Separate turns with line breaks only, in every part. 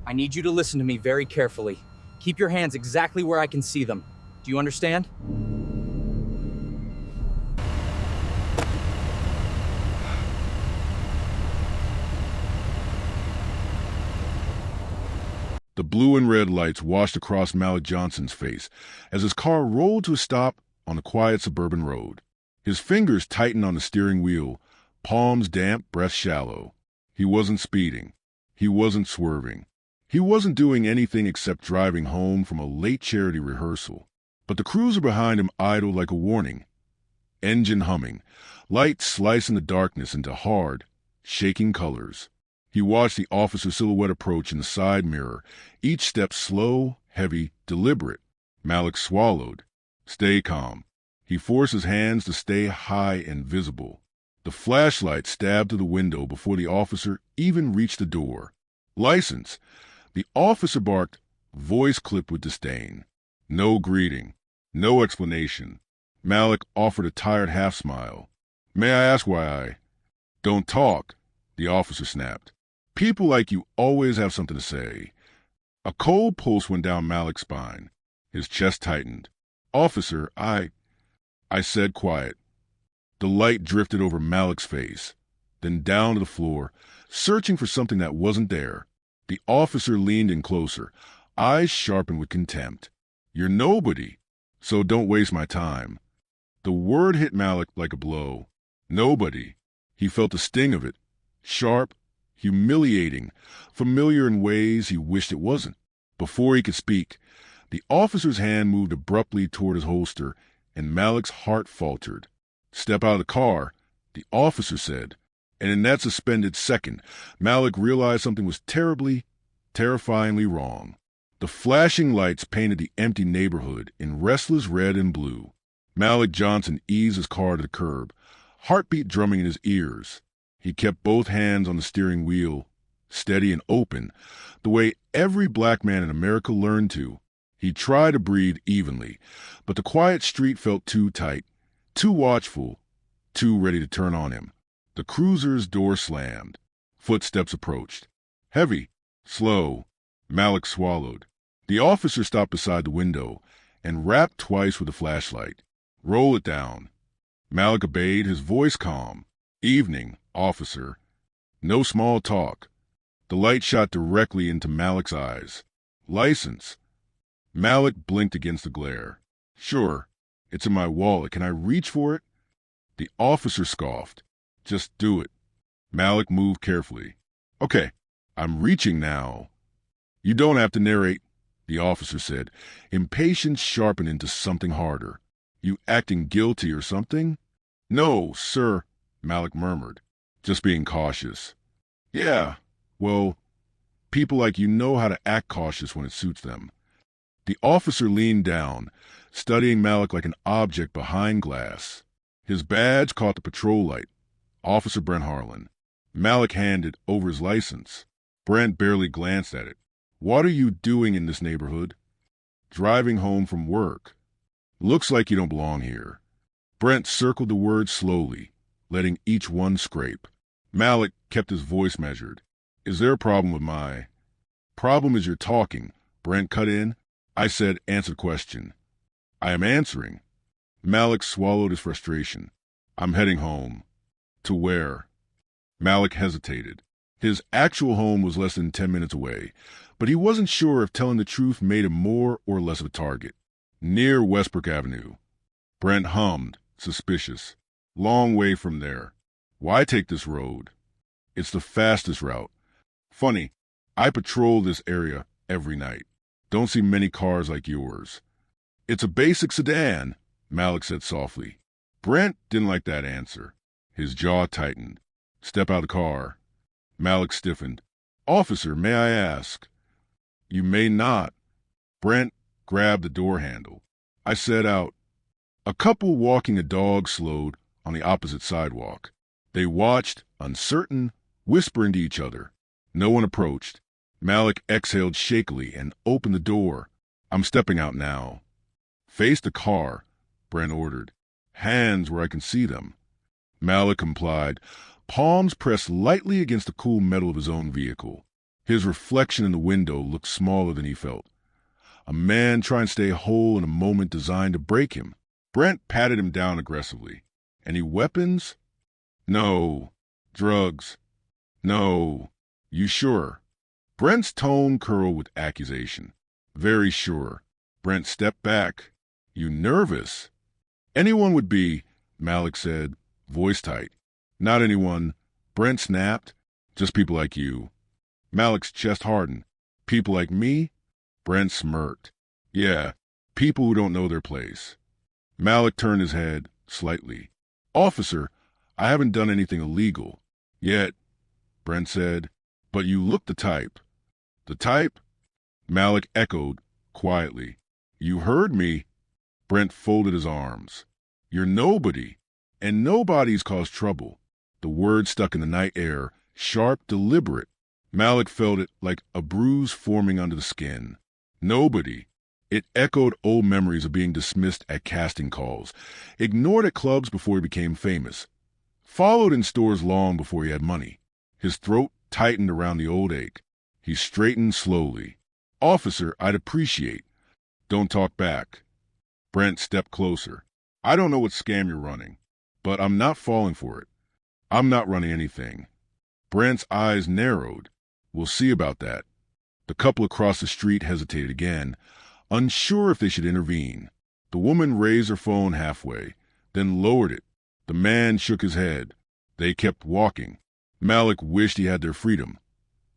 I need you to listen to me very carefully. Keep your hands exactly where I can see them. Do you understand?
The blue and red lights washed across Malik Johnson's face as his car rolled to a stop on a quiet suburban road. His fingers tightened on the steering wheel, palms damp, breath shallow. He wasn't speeding. He wasn't swerving. He wasn't doing anything except driving home from a late charity rehearsal. But the cruiser behind him idled like a warning. Engine humming, light slicing the darkness into hard, shaking colors. He watched the officer's silhouette approach in the side mirror, each step slow, heavy, deliberate. Malik swallowed. Stay calm. He forced his hands to stay high and visible. The flashlight stabbed through the window before the officer even reached the door. License. The officer barked, voice clipped with disdain. No greeting. No explanation. Malik offered a tired half-smile. May I ask why I... Don't talk, the officer snapped. People like you always have something to say. A cold pulse went down Malik's spine. His chest tightened. Officer, I said quiet. The light drifted over Malik's face, then down to the floor, searching for something that wasn't there. The officer leaned in closer, eyes sharpened with contempt. You're nobody, so don't waste my time. The word hit Malik like a blow. Nobody. He felt the sting of it. Sharp, humiliating, familiar in ways he wished it wasn't. Before he could speak, the officer's hand moved abruptly toward his holster, and Malik's heart faltered. Step out of the car, the officer said, and in that suspended second, Malik realized something was terrifyingly wrong. The flashing lights painted the empty neighborhood in restless red and blue. Malik Johnson eased his car to the curb, heartbeat drumming in his ears. He kept both hands on the steering wheel, steady and open, the way every black man in America learned to. He tried to breathe evenly, but the quiet street felt too tight, too watchful, too ready to turn on him. The cruiser's door slammed. Footsteps approached. Heavy, slow. Malik swallowed. The officer stopped beside the window and rapped twice with a flashlight. Roll it down. Malik obeyed, his voice calm. Evening, officer. No small talk. The light shot directly into Malik's eyes. License. Malik blinked against the glare. Sure, it's in my wallet. Can I reach for it? The officer scoffed. Just do it. Malik moved carefully. Okay, I'm reaching now. You don't have to narrate, the officer said, impatience sharpened into something harder. You acting guilty or something? No, sir, Malik murmured. Just being cautious. Yeah, well, people like you know how to act cautious when it suits them. The officer leaned down, studying Malik like an object behind glass. His badge caught the patrol light. Officer Brent Harlan. Malik handed over his license. Brent barely glanced at it. What are you doing in this neighborhood? Driving home from work. Looks like you don't belong here. Brent circled the words slowly, letting each one scrape. Malik kept his voice measured. Is there a problem with my... Problem is you're talking. Brent cut in. I said, answer the question. I am answering. Malik swallowed his frustration. I'm heading home. To where? Malik hesitated. His actual home was less than 10 minutes away, but he wasn't sure if telling the truth made him more or less of a target. Near Westbrook Avenue. Brent hummed, suspicious. Long way from there. Why take this road? It's the fastest route. Funny, I patrol this area every night. Don't see many cars like yours. It's a basic sedan, Malik said softly. Brent didn't like that answer. His jaw tightened. Step out of the car. Malik stiffened. Officer, may I ask? You may not. Brent grabbed the door handle. I set out. A couple walking a dog slowed on the opposite sidewalk. They watched, uncertain, whispering to each other. No one approached. Malik exhaled shakily and opened the door. I'm stepping out now. Face the car, Brent ordered. Hands where I can see them. Malik complied, palms pressed lightly against the cool metal of his own vehicle. His reflection in the window looked smaller than he felt. A man trying to stay whole in a moment designed to break him. Brent patted him down aggressively. Any weapons? No. Drugs? No. You sure? Brent's tone curled with accusation. Very sure. Brent stepped back. You nervous? Anyone would be, Malik said, voice tight. Not anyone. Brent snapped. Just people like you. Malik's chest hardened. People like me? Brent smirked. Yeah, people who don't know their place. Malik turned his head slightly. Officer, I haven't done anything illegal. Yet, Brent said. But you look the type. The type? Malik echoed quietly. You heard me. Brent folded his arms. You're nobody. And nobody's caused trouble. The word stuck in the night air, sharp, deliberate. Malik felt it like a bruise forming under the skin. Nobody. It echoed old memories of being dismissed at casting calls, ignored at clubs before he became famous, followed in stores long before he had money. His throat tightened around the old ache. He straightened slowly. Officer, I'd appreciate. Don't talk back. Brent stepped closer. I don't know what scam you're running, but I'm not falling for it. I'm not running anything. Brent's eyes narrowed. We'll see about that. The couple across the street hesitated again, unsure if they should intervene. The woman raised her phone halfway, then lowered it. The man shook his head. They kept walking. Malik wished he had their freedom.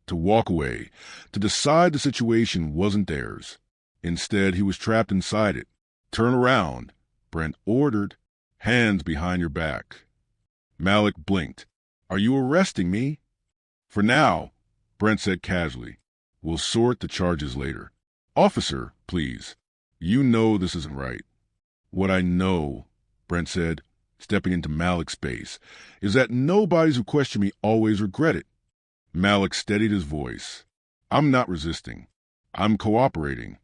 To walk away, to decide the situation wasn't theirs. Instead, he was trapped inside it. Turn around, Brent ordered. Hands behind your back. Malik blinked. Are you arresting me? For now, Brent said casually. We'll sort the charges later. Officer, please. You know this isn't right. What I know, Brent said, stepping into Malik's space, is that nobodies who question me always regret it. Malik steadied his voice. I'm not resisting. I'm cooperating.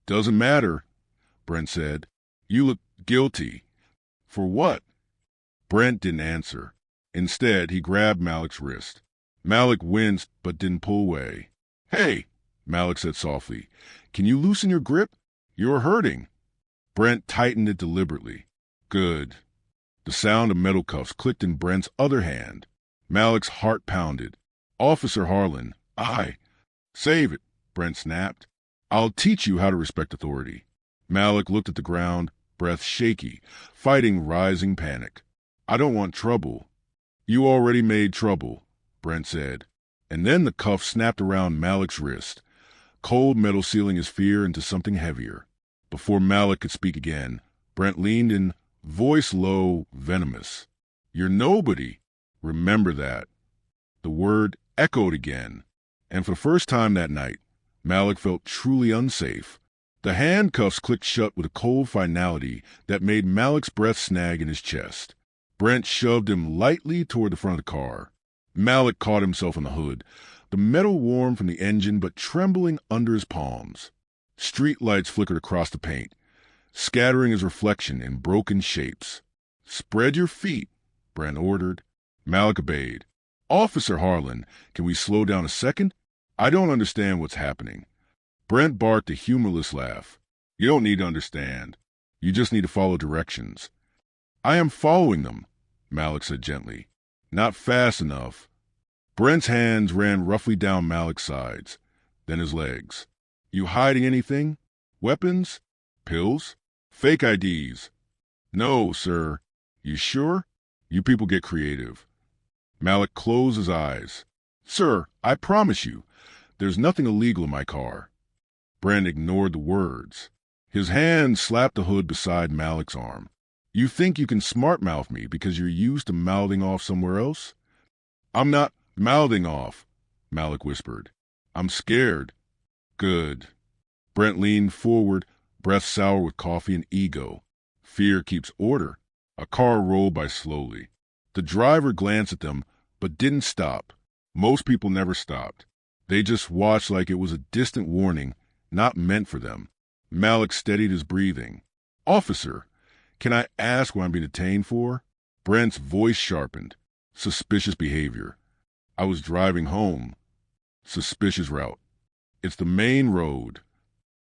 Doesn't matter, Brent said. You look guilty. For what? Brent didn't answer. Instead, he grabbed Malik's wrist. Malik winced but didn't pull away. Hey, Malik said softly. Can you loosen your grip? You're hurting. Brent tightened it deliberately. Good. The sound of metal cuffs clicked in Brent's other hand. Malik's heart pounded. Officer Harlan, Save it, Brent snapped. I'll teach you how to respect authority. Malik looked at the ground, breath shaky, fighting rising panic. I don't want trouble. You already made trouble, Brent said. And then the cuff snapped around Malik's wrist, cold metal sealing his fear into something heavier. Before Malik could speak again, Brent leaned in, voice low, venomous. You're nobody. Remember that. The word echoed again, and for the first time that night, Malik felt truly unsafe. The handcuffs clicked shut with a cold finality that made Malik's breath snag in his chest. Brent shoved him lightly toward the front of the car. Malik caught himself on the hood, the metal warm from the engine but trembling under his palms. Street lights flickered across the paint, scattering his reflection in broken shapes. Spread your feet, Brent ordered. Malik obeyed. Officer Harlan, can we slow down a second? I don't understand what's happening. Brent barked a humorless laugh. You don't need to understand. You just need to follow directions. I am following them, Malik said gently. Not fast enough. Brent's hands ran roughly down Malik's sides, then his legs. You hiding anything? Weapons? Pills? Fake IDs? No, sir. You sure? You people get creative. Malik closed his eyes. Sir, I promise you, there's nothing illegal in my car. Brent ignored the words. His hand slapped the hood beside Malik's arm. You think you can smart-mouth me because you're used to mouthing off somewhere else? I'm not mouthing off, Malik whispered. I'm scared. Good. Brent leaned forward, breath sour with coffee and ego. Fear keeps order. A car rolled by slowly. The driver glanced at them, but didn't stop. Most people never stopped. They just watched like it was a distant warning, not meant for them. Malik steadied his breathing. Officer, can I ask what I'm being detained for? Brent's voice sharpened. Suspicious behavior. I was driving home. Suspicious route. It's the main road.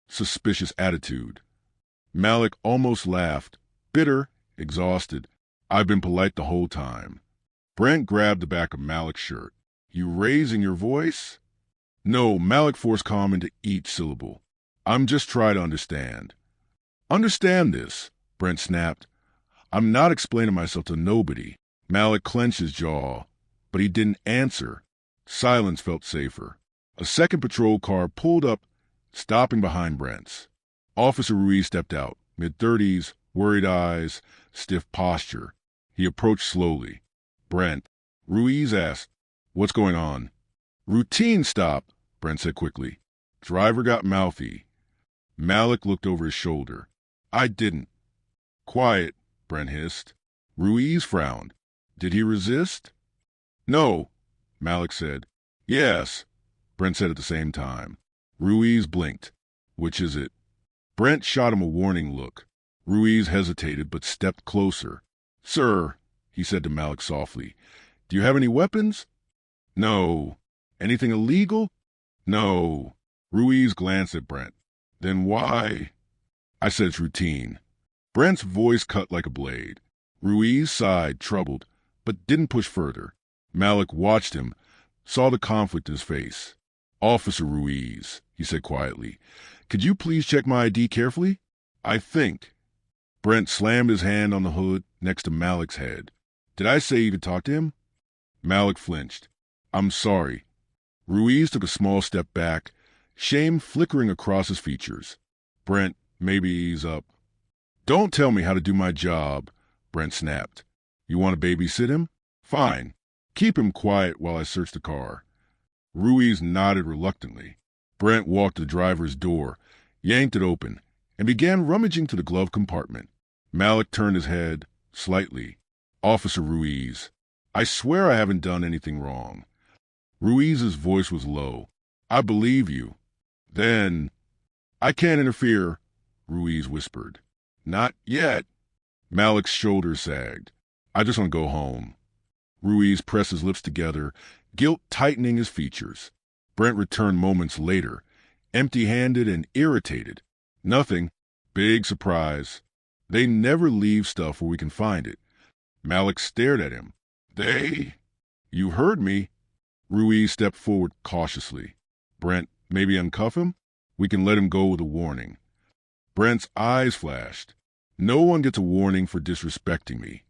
Suspicious attitude. Malik almost laughed. Bitter, exhausted. I've been polite the whole time. Brent grabbed the back of Malik's shirt. You raising your voice? No, Malik forced calm into each syllable. I'm just trying to understand. Understand this, Brent snapped. I'm not explaining myself to nobody. Malik clenched his jaw, but he didn't answer. Silence felt safer. A second patrol car pulled up, stopping behind Brent's. Officer Ruiz stepped out, mid-30s, worried eyes, stiff posture. He approached slowly. Brent. Ruiz asked, "What's going on?" "Routine stop," Brent said quickly. Driver got mouthy. Malik looked over his shoulder. "I didn't." "Quiet," Brent hissed. Ruiz frowned. "Did he resist?" "No," Malik said. "Yes," Brent said at the same time. Ruiz blinked. "Which is it?" Brent shot him a warning look. Ruiz hesitated but stepped closer. "Sir," he said to Malik softly, "do you have any weapons?" "No." "Anything illegal?" "No." Ruiz glanced at Brent. "Then why?" "I said it's routine." Brent's voice cut like a blade. Ruiz sighed, troubled, but didn't push further. Malik watched him, saw the conflict in his face. "Officer Ruiz," he said quietly, "could you please check my ID carefully? I think." Brent slammed his hand on the hood next to Malik's head. "Did I say you could talk to him?" Malik flinched. "I'm sorry." Ruiz took a small step back, shame flickering across his features. "Brent, maybe ease up." "Don't tell me how to do my job," Brent snapped. "You want to babysit him? Fine. Keep him quiet while I search the car." Ruiz nodded reluctantly. Brent walked to the driver's door, yanked it open, and began rummaging through the glove compartment. Malik turned his head, slightly. "Officer Ruiz, I swear I haven't done anything wrong." Ruiz's voice was low. "I believe you." "Then—" "I can't interfere," Ruiz whispered. "Not yet." Malik's shoulders sagged. "I just want to go home." Ruiz pressed his lips together, guilt tightening his features. Brent returned moments later, empty-handed and irritated. "Nothing. Big surprise. They never leave stuff where we can find it." Malik stared at him. "They—" "You heard me." Ruiz stepped forward cautiously. "Brent, maybe uncuff him? We can let him go with a warning." Brent's eyes flashed. "No one gets a warning for disrespecting me."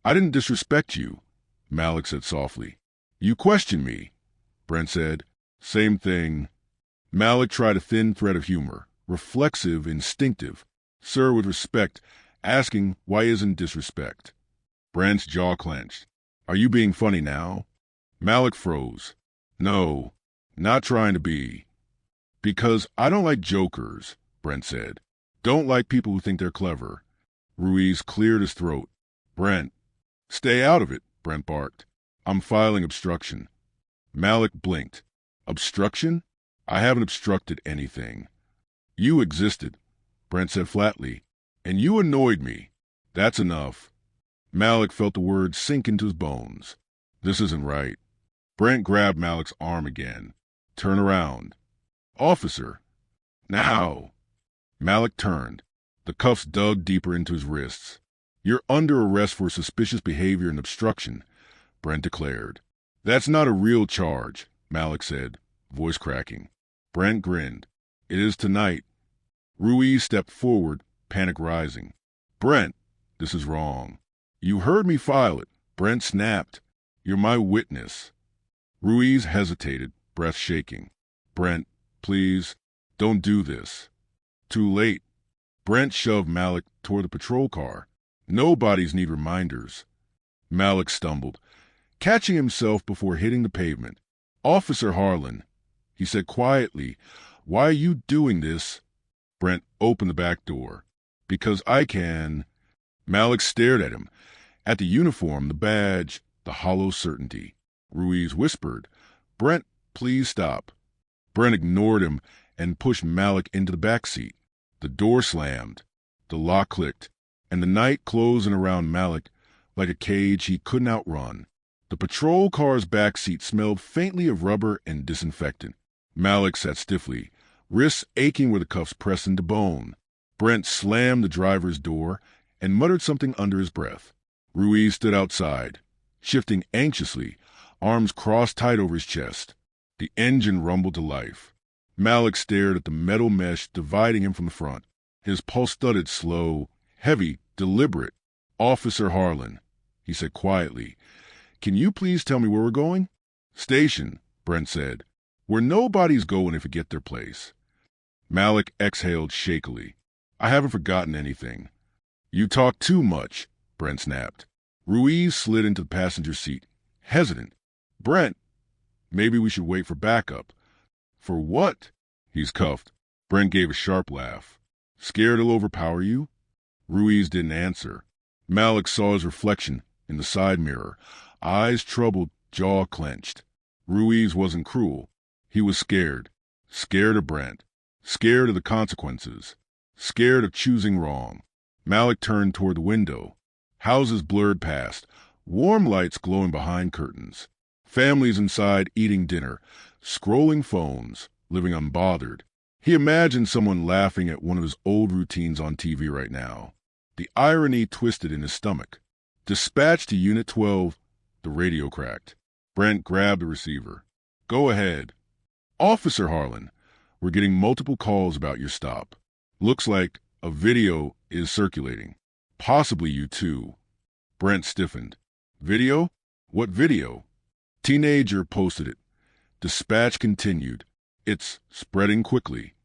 "I didn't disrespect you," Malik said softly. "You questioned me," Brent said. "Same thing." Malik tried a thin thread of humor, reflexive, instinctive. "Sir, with respect, asking why isn't disrespect?" Brent's jaw clenched. "Are you being funny now?" Malik froze. "No, not trying to be." "Because I don't like jokers," Brent said. "Don't like people who think they're clever." Ruiz cleared his throat. "Brent." "Stay out of it," Brent barked. "I'm filing obstruction." Malik blinked. "Obstruction? I haven't obstructed anything." "You existed," Brent said flatly. "And you annoyed me. That's enough." Malik felt the words sink into his bones. "This isn't right." Brent grabbed Malik's arm again. "Turn around." "Officer." "Now." Malik turned. The cuffs dug deeper into his wrists. "You're under arrest for suspicious behavior and obstruction," Brent declared. "That's not a real charge," Malik said, voice cracking. Brent grinned. "It is tonight." Ruiz stepped forward, panic rising. "Brent, this is wrong." "You heard me file it," Brent snapped. "You're my witness." Ruiz hesitated, breath shaking. "Brent, please, don't do this." "Too late." Brent shoved Malik toward the patrol car. "Nobodies need reminders." Malik stumbled, catching himself before hitting the pavement. "Officer Harlan," he said quietly, "why are you doing this?" Brent opened the back door. "Because I can." Malik stared at him, at the uniform, the badge, the hollow certainty. Ruiz whispered, "Brent, please stop." Brent ignored him and pushed Malik into the back seat. The door slammed. The lock clicked, and the night closed in around Malik like a cage he couldn't outrun. The patrol car's backseat smelled faintly of rubber and disinfectant. Malik sat stiffly, wrists aching where the cuffs pressed into bone. Brent slammed the driver's door and muttered something under his breath. Ruiz stood outside, shifting anxiously, arms crossed tight over his chest. The engine rumbled to life. Malik stared at the metal mesh dividing him from the front. His pulse thudded slow, heavy, deliberate. "Officer Harlan," he said quietly, "can you please tell me where we're going?" "Station," Brent said. "Where nobody's going if you get their place." Malik exhaled shakily. "I haven't forgotten anything." "You talk too much," Brent snapped. Ruiz slid into the passenger seat, hesitant. "Brent, maybe we should wait for backup." "For what?" "He's cuffed." Brent gave a sharp laugh. "Scared he'll overpower you?" Ruiz didn't answer. Malik saw his reflection in the side mirror, eyes troubled, jaw clenched. Ruiz wasn't cruel. He was scared. Scared of Brent. Scared of the consequences. Scared of choosing wrong. Malik turned toward the window. Houses blurred past, warm lights glowing behind curtains. Families inside eating dinner, scrolling phones, living unbothered. He imagined someone laughing at one of his old routines on TV right now. The irony twisted in his stomach. "Dispatch to Unit 12. The radio cracked. Brent grabbed the receiver. "Go ahead." "Officer Harlan, we're getting multiple calls about your stop. Looks like a video is circulating. Possibly you too." Brent stiffened. "Video? What video?" "Teenager posted it." Dispatch continued. "It's spreading quickly."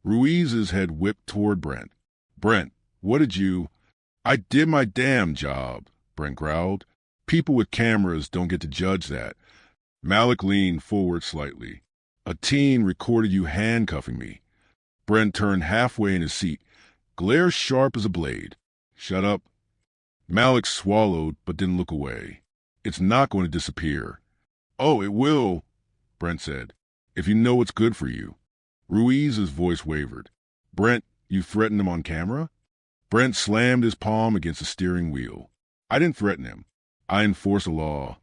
Ruiz's head whipped toward Brent. "Brent, what did you—" "I did my damn job," Brent growled. "People with cameras don't get to judge that." Malik leaned forward slightly. "A teen recorded you handcuffing me." Brent turned halfway in his seat, glare sharp as a blade. "Shut up." Malik swallowed but didn't look away. "It's not going to disappear." "Oh, it will," Brent said, "if you know what's good for you." Ruiz's voice wavered. "Brent, you threatened him on camera?" Brent slammed his palm against the steering wheel. "I didn't threaten him. I enforced a law."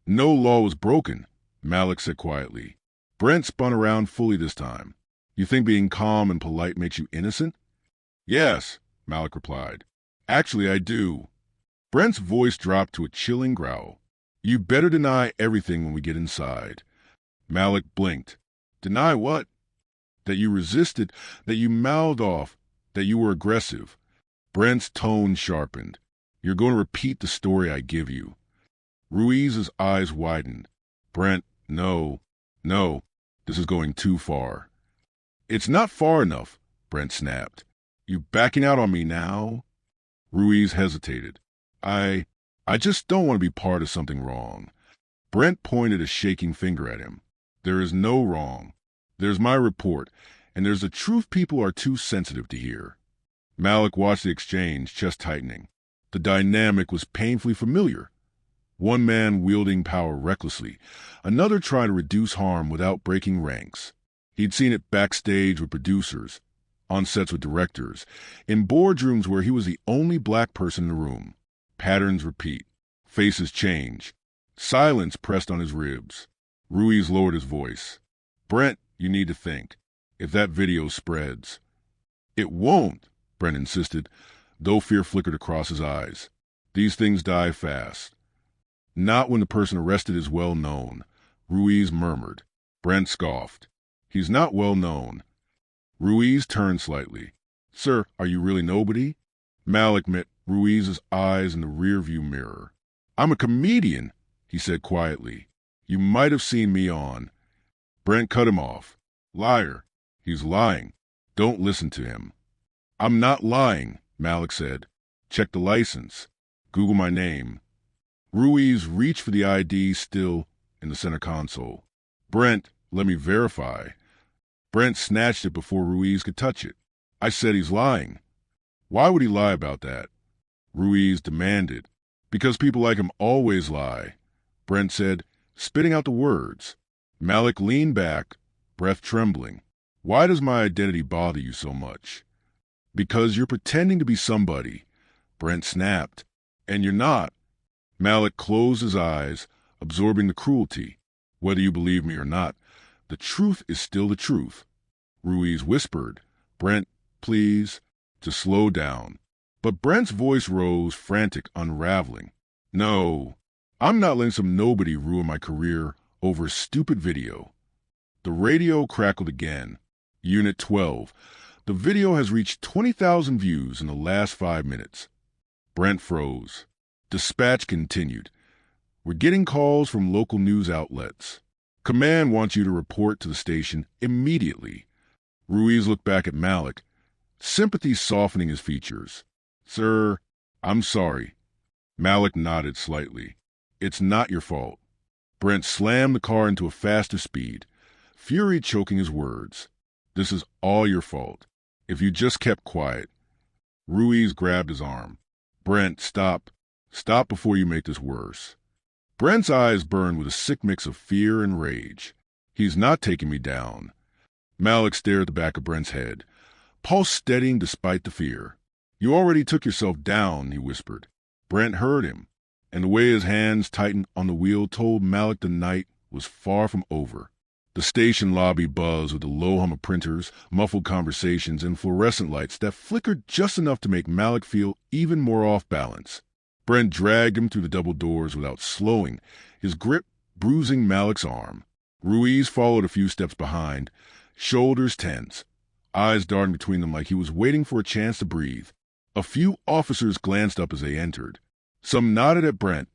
"No law was broken," Malik said quietly. Brent spun around fully this time. "You think being calm and polite makes you innocent?" "Yes," Malik replied. "Actually, I do." Brent's voice dropped to a chilling growl. "You better deny everything when we get inside." Malik blinked. "Deny what?" "That you resisted, that you mouthed off, that you were aggressive." Brent's tone sharpened. "You're going to repeat the story I give you." Ruiz's eyes widened. "Brent, no, this is going too far." "It's not far enough," Brent snapped. "You backing out on me now?" Ruiz hesitated. I just don't want to be part of something wrong." Brent pointed a shaking finger at him. "There is no wrong. There's my report, and there's the truth people are too sensitive to hear." Malik watched the exchange, chest tightening. The dynamic was painfully familiar. One man wielding power recklessly, another trying to reduce harm without breaking ranks. He'd seen it backstage with producers, on sets with directors, in boardrooms where he was the only black person in the room. Patterns repeat. Faces change. Silence pressed on his ribs. Ruiz lowered his voice. "Brent, you need to think. If that video spreads—" "It won't," Brent insisted, though fear flickered across his eyes. "These things die fast." "Not when the person arrested is well known," Ruiz murmured. Brent scoffed. "He's not well known." Ruiz turned slightly. "Sir, are you really nobody?" Malik met Ruiz's eyes in the rearview mirror. "I'm a comedian," he said quietly. "You might have seen me on—" Brent cut him off. "Liar. He's lying. Don't listen to him." "I'm not lying," Malik said. "Check the license. Google my name." Ruiz reached for the ID still in the center console. "Brent, let me verify." Brent snatched it before Ruiz could touch it. "I said he's lying." "Why would he lie about that?" Ruiz demanded. "Because people like him always lie," Brent said, spitting out the words. Malik leaned back, breath trembling. "Why does my identity bother you so much?" "Because you're pretending to be somebody," Brent snapped. "And you're not." Malik closed his eyes, absorbing the cruelty. Whether you believe me or not, the truth is still the truth. Ruiz whispered, Brent, please, to slow down. But Brent's voice rose, frantic, unraveling. No, I'm not letting some nobody ruin my career over a stupid video. The radio crackled again. Unit 12. The video has reached 20,000 views in the last 5 minutes. Brent froze. Dispatch continued. We're getting calls from local news outlets. Command wants you to report to the station immediately. Ruiz looked back at Malik, sympathy softening his features. Sir, I'm sorry. Malik nodded slightly. It's not your fault. Brent slammed the car into a faster speed, fury choking his words. This is all your fault. If you just kept quiet. Ruiz grabbed his arm. Brent, stop. Stop before you make this worse. Brent's eyes burned with a sick mix of fear and rage. He's not taking me down. Malik stared at the back of Brent's head, pulse steadying despite the fear. You already took yourself down, he whispered. Brent heard him, and the way his hands tightened on the wheel told Malik the night was far from over. The station lobby buzzed with the low hum of printers, muffled conversations, and fluorescent lights that flickered just enough to make Malik feel even more off balance. Brent dragged him through the double doors without slowing, his grip bruising Malik's arm. Ruiz followed a few steps behind, shoulders tense, eyes darting between them like he was waiting for a chance to breathe. A few officers glanced up as they entered. Some nodded at Brent,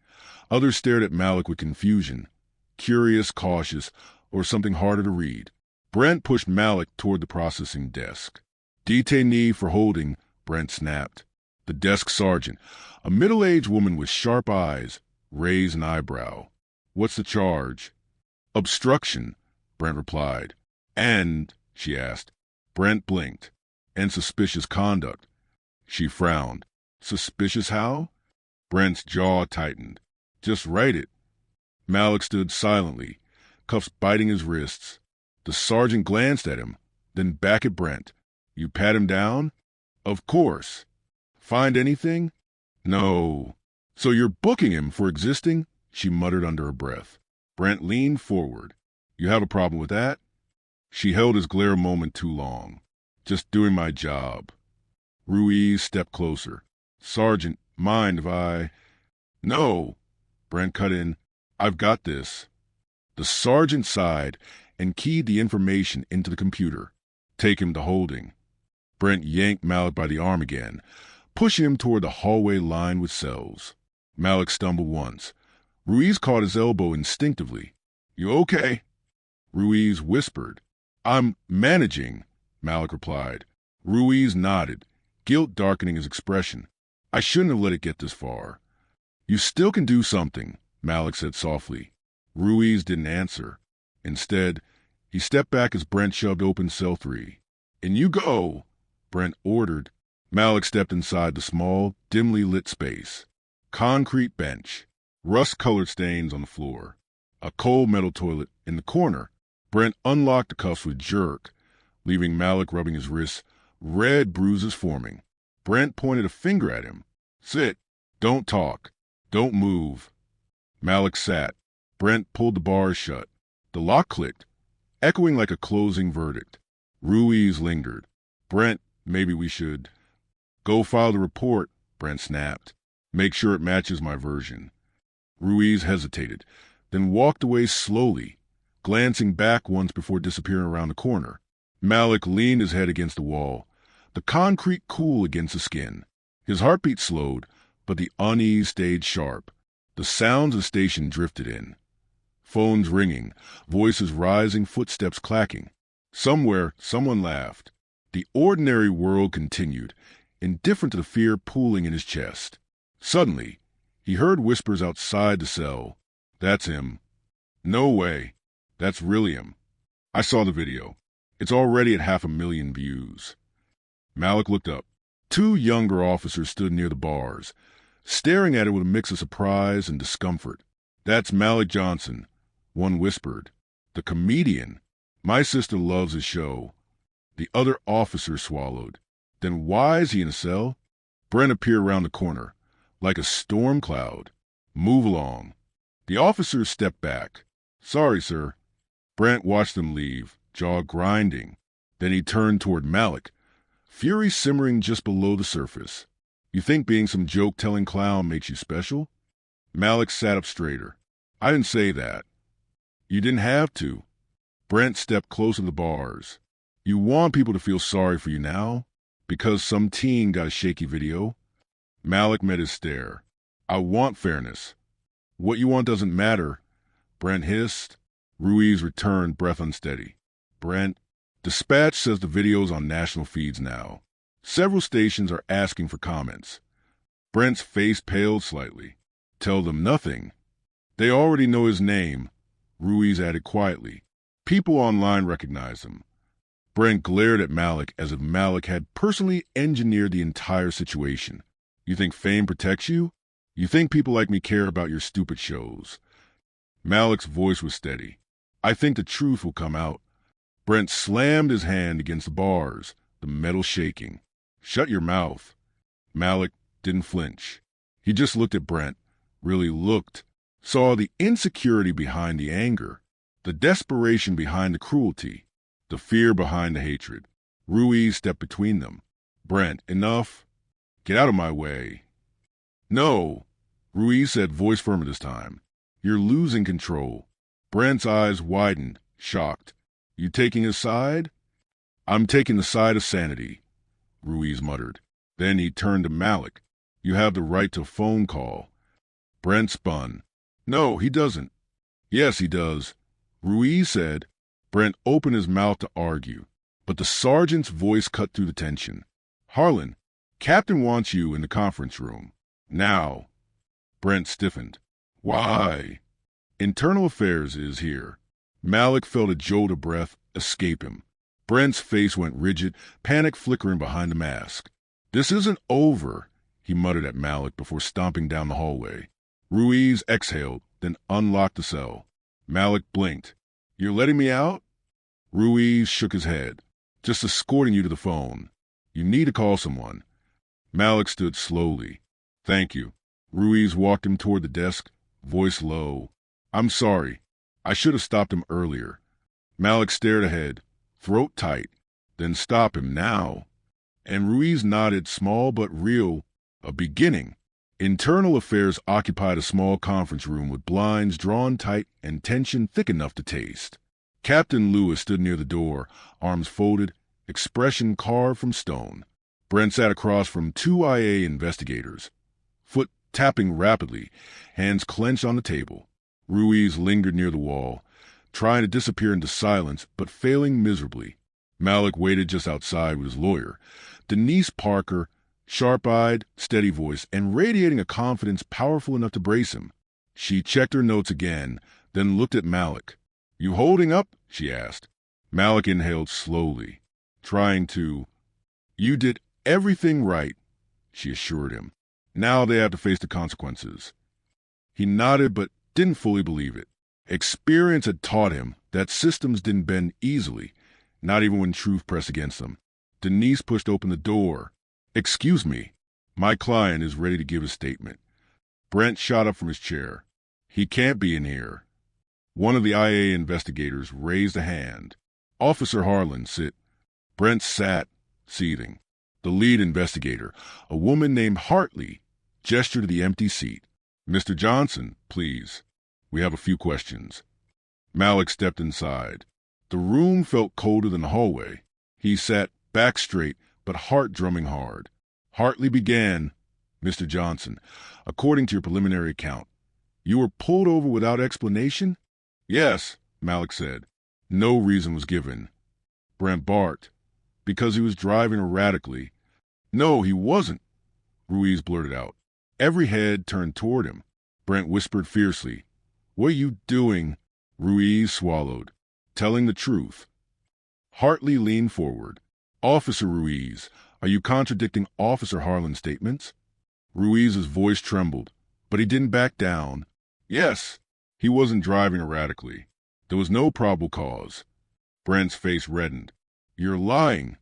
others stared at Malik with confusion, curious, cautious, or something harder to read. Brent pushed Malik toward the processing desk. Detainee for holding, Brent snapped. The desk sergeant, a middle-aged woman with sharp eyes, raised an eyebrow. What's the charge? Obstruction, Brent replied. And, she asked. Brent blinked. And suspicious conduct. She frowned. Suspicious how? Brent's jaw tightened. Just write it. Malik stood silently, cuffs biting his wrists. The sergeant glanced at him, then back at Brent. You pat him down? Of course. Find anything? No. So you're booking him for existing? She muttered under her breath. Brent leaned forward. You have a problem with that? She held his glare a moment too long. Just doing my job. Ruiz stepped closer. Sergeant, mind if I... No. Brent cut in. I've got this. The sergeant sighed and keyed the information into the computer. Take him to holding. Brent yanked Malik by the arm again, pushing him toward the hallway lined with cells. Malik stumbled once. Ruiz caught his elbow instinctively. You okay? Ruiz whispered. I'm managing, Malik replied. Ruiz nodded, guilt darkening his expression. I shouldn't have let it get this far. You still can do something, Malik said softly. Ruiz didn't answer. Instead, he stepped back as Brent shoved open cell 3. In you go, Brent ordered. Malik stepped inside the small, dimly lit space. Concrete bench, rust-colored stains on the floor, a cold metal toilet in the corner. Brent unlocked the cuffs with a jerk, leaving Malik rubbing his wrists, red bruises forming. Brent pointed a finger at him. Sit. Don't talk. Don't move. Malik sat. Brent pulled the bars shut. The lock clicked, echoing like a closing verdict. Ruiz lingered. Brent, maybe we should... Go file the report, Brent snapped. Make sure it matches my version. Ruiz hesitated, then walked away slowly, glancing back once before disappearing around the corner. Malik leaned his head against the wall, the concrete cool against the skin. His heartbeat slowed, but the unease stayed sharp. The sounds of the station drifted in. Phones ringing, voices rising, footsteps clacking. Somewhere, someone laughed. The ordinary world continued, indifferent to the fear pooling in his chest. Suddenly, he heard whispers outside the cell. That's him. No way. That's really him. I saw the video. It's already at 500,000 views. Malik looked up. 2 younger officers stood near the bars, staring at it with a mix of surprise and discomfort. That's Malik Johnson, one whispered. The comedian. My sister loves his show. The other officer swallowed. Then why is he in a cell? Brent appeared around the corner, like a storm cloud. Move along. The officers stepped back. Sorry, sir. Brent watched them leave, jaw grinding. Then he turned toward Malik, fury simmering just below the surface. You think being some joke-telling clown makes you special? Malik sat up straighter. I didn't say that. You didn't have to. Brent stepped closer to the bars. You want people to feel sorry for you now? Because some teen got a shaky video? Malik met his stare. I want fairness. What you want doesn't matter, Brent hissed. Ruiz returned, breath unsteady. Brent, Dispatch says the video's on national feeds now. Several stations are asking for comments. Brent's face paled slightly. Tell them nothing. They already know his name, Ruiz added quietly. People online recognize him. Brent glared at Malik as if Malik had personally engineered the entire situation. You think fame protects you? You think people like me care about your stupid shows? Malik's voice was steady. I think the truth will come out. Brent slammed his hand against the bars, the metal shaking. Shut your mouth. Malik didn't flinch. He just looked at Brent, really looked, saw the insecurity behind the anger, the desperation behind the cruelty, the fear behind the hatred. Ruiz stepped between them. Brent, enough. Get out of my way. No, Ruiz said, voice firmer this time. You're losing control. Brent's eyes widened, shocked. You taking his side? I'm taking the side of sanity, Ruiz muttered. Then he turned to Malik. You have the right to a phone call. Brent spun. No, he doesn't. Yes, he does, Ruiz said. Brent opened his mouth to argue, but the sergeant's voice cut through the tension. Harlan, Captain wants you in the conference room. Now. Brent stiffened. Why? Internal Affairs is here. Malik felt a jolt of breath escape him. Brent's face went rigid, panic flickering behind the mask. This isn't over, he muttered at Malik before stomping down the hallway. Ruiz exhaled, then unlocked the cell. Malik blinked. You're letting me out? Ruiz shook his head. Just escorting you to the phone. You need to call someone. Malik stood slowly. Thank you. Ruiz walked him toward the desk, voice low. I'm sorry. I should have stopped him earlier. Malik stared ahead, throat tight. Then stop him now. And Ruiz nodded, small but real. A beginning. Internal Affairs occupied a small conference room with blinds drawn tight and tension thick enough to taste. Captain Lewis stood near the door, arms folded, expression carved from stone. Brent sat across from two IA investigators, foot tapping rapidly, hands clenched on the table. Ruiz lingered near the wall, trying to disappear into silence but failing miserably. Malik waited just outside with his lawyer, Denise Parker, sharp-eyed, steady voice, and radiating a confidence powerful enough to brace him. She checked her notes again, then looked at Malik. You holding up? She asked. Malik inhaled slowly, trying to. You did everything right, she assured him. Now they have to face the consequences. He nodded but didn't fully believe it. Experience had taught him that systems didn't bend easily, not even when truth pressed against them. Denise pushed open the door. Excuse me. My client is ready to give a statement. Brent shot up from his chair. He can't be in here. One of the IA investigators raised a hand. Officer Harlan, sit. Brent sat, seething. The lead investigator, a woman named Hartley, gestured to the empty seat. Mr. Johnson, please. We have a few questions. Malik stepped inside. The room felt colder than the hallway. He sat back straight, but heart drumming hard. Hartley began, Mr. Johnson, according to your preliminary account, you were pulled over without explanation? Yes, Malik said. No reason was given. Brent barked. Because he was driving erratically. No, he wasn't, Ruiz blurted out. Every head turned toward him. Brent whispered fiercely. What are you doing? Ruiz swallowed. Telling the truth. Hartley leaned forward. Officer Ruiz, are you contradicting Officer Harlan's statements? Ruiz's voice trembled, but he didn't back down. Yes, he wasn't driving erratically. There was no probable cause. Brent's face reddened. You're lying.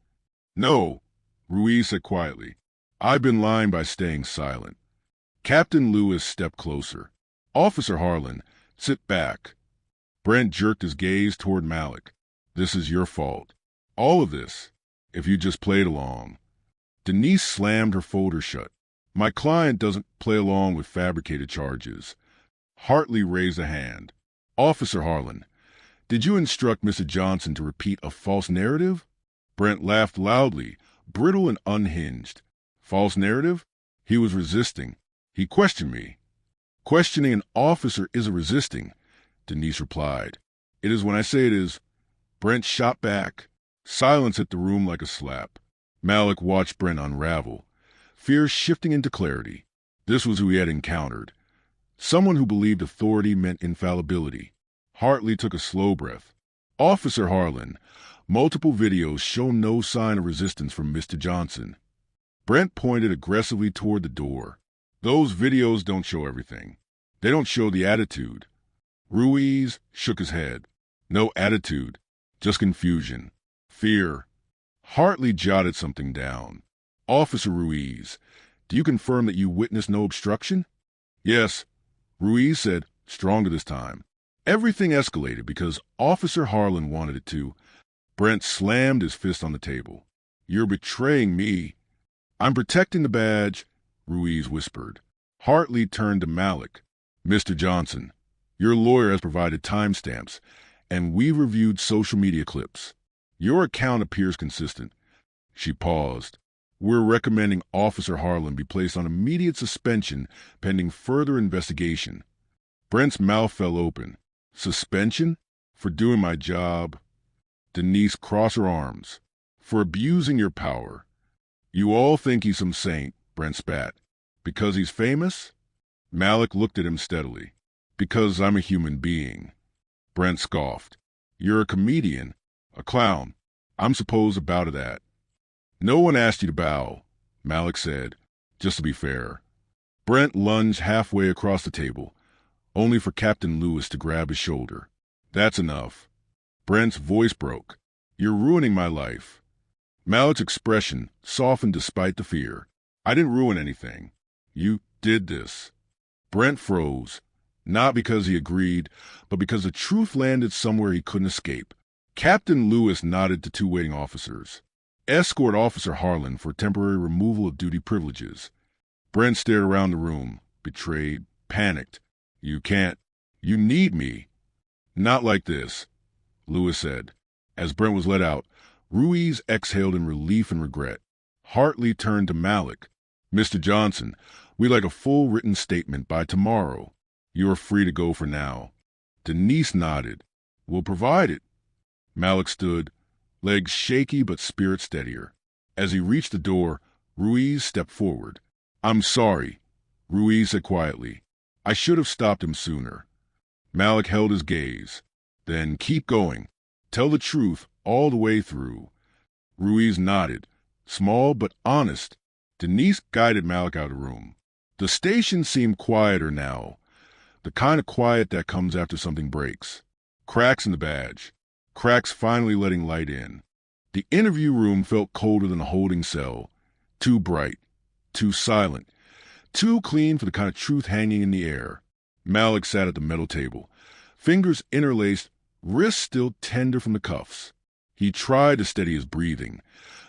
No, Ruiz said quietly. I've been lying by staying silent. Captain Lewis stepped closer. Officer Harlan, Sit back. Brent jerked his gaze toward Malik. This is your fault. All of this, if you just played along. Denise slammed her folder shut. My client doesn't play along with fabricated charges. Hartley raised a hand. Officer Harlan, did you instruct Mr. Johnson to repeat a false narrative? Brent laughed loudly, brittle and unhinged. False narrative? He was resisting. He questioned me. Questioning an officer isn't resisting, Denise replied. It is when I say it is. Brent shot back. Silence hit the room like a slap. Malik watched Brent unravel, fear shifting into clarity. This was who he had encountered. Someone who believed authority meant infallibility. Hartley took a slow breath. Officer Harlan, multiple videos show no sign of resistance from Mr. Johnson. Brent pointed aggressively toward the door. Those videos don't show everything. They don't show the attitude. Ruiz shook his head. No attitude, just confusion, fear. Hartley jotted something down. Officer Ruiz, do you confirm that you witnessed no obstruction? Yes, Ruiz said, stronger this time. Everything escalated because Officer Harlan wanted it to. Brent slammed his fist on the table. You're betraying me. I'm protecting the badge, Ruiz whispered. Hartley turned to Malik. Mr. Johnson, your lawyer has provided timestamps, and we've reviewed social media clips. Your account appears consistent. She paused. We're recommending Officer Harlan be placed on immediate suspension pending further investigation. Brent's mouth fell open. Suspension? For doing my job? Denise crossed her arms. For abusing your power. You all think he's some saint, Brent spat. Because he's famous? Malik looked at him steadily. Because I'm a human being. Brent scoffed. You're a comedian, a clown. I'm supposed to bow to that. No one asked you to bow, Malik said, just to be fair. Brent lunged halfway across the table, only for Captain Lewis to grab his shoulder. That's enough. Brent's voice broke. You're ruining my life. Malik's expression softened despite the fear. I didn't ruin anything. You did this. Brent froze, not because he agreed, but because the truth landed somewhere he couldn't escape. Captain Lewis nodded to two waiting officers. Escort Officer Harlan for temporary removal of duty privileges. Brent stared around the room, betrayed, panicked. You can't. You need me. Not like this, Lewis said. As Brent was let out, Ruiz exhaled in relief and regret. Hartley turned to Malik. Mr. Johnson, we'd like a full written statement by tomorrow. You are free to go for now. Denise nodded. We'll provide it. Malik stood, legs shaky but spirit steadier. As he reached the door, Ruiz stepped forward. I'm sorry, Ruiz said quietly. I should have stopped him sooner. Malik held his gaze. Then keep going. Tell the truth all the way through. Ruiz nodded, small but honest. Denise guided Malik out of the room. The station seemed quieter now, the kind of quiet that comes after something breaks. Cracks in the badge. Cracks finally letting light in. The interview room felt colder than a holding cell. Too bright. Too silent. Too clean for the kind of truth hanging in the air. Malik sat at the metal table, fingers interlaced, wrists still tender from the cuffs. He tried to steady his breathing,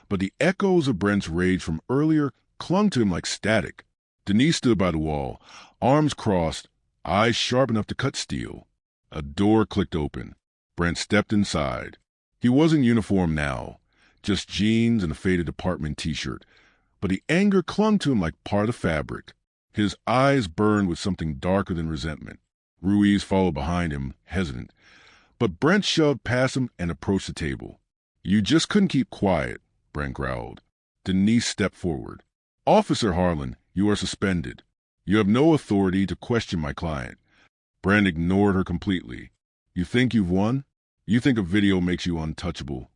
but the echoes of Brent's rage from earlier clung to him like static. Denise stood by the wall, arms crossed, eyes sharp enough to cut steel. A door clicked open. Brent stepped inside. He wasn't uniformed now, just jeans and a faded department t-shirt, but the anger clung to him like part of the fabric. His eyes burned with something darker than resentment. Ruiz followed behind him, hesitant, but Brent shoved past him and approached the table. You just couldn't keep quiet, Brent growled. Denise stepped forward. Officer Harlan, you are suspended. You have no authority to question my client. Brent ignored her completely. You think you've won? You think a video makes you untouchable?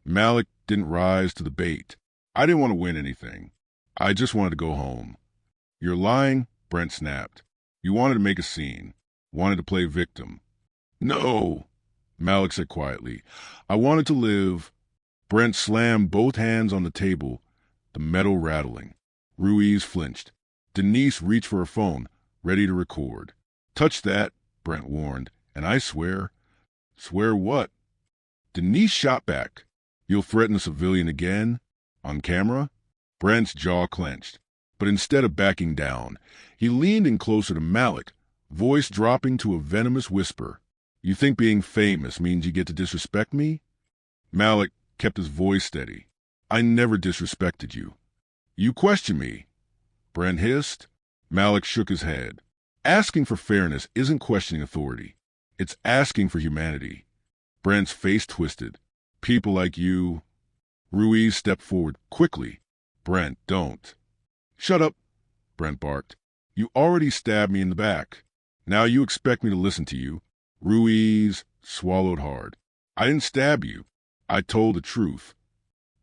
Malik didn't rise to the bait. I didn't want to win anything. I just wanted to go home. You're lying, Brent snapped. You wanted to make a scene. Wanted to play victim. No, Malik said quietly. I wanted to live. Brent slammed both hands on the table, the metal rattling. Ruiz flinched. Denise reached for her phone, ready to record. Touch that, Brent warned. And I swear. Swear what? Denise shot back. You'll threaten a civilian again? On camera? Brent's jaw clenched. But instead of backing down, he leaned in closer to Malik, voice dropping to a venomous whisper. You think being famous means you get to disrespect me? Malik kept his voice steady. I never disrespected you. You question me. Brent hissed. Malik shook his head. Asking for fairness isn't questioning authority. It's asking for humanity. Brent's face twisted. People like you. Ruiz stepped forward quickly. Brent, don't. Shut up, Brent barked. You already stabbed me in the back. Now you expect me to listen to you. Ruiz swallowed hard. I didn't stab you. I told the truth.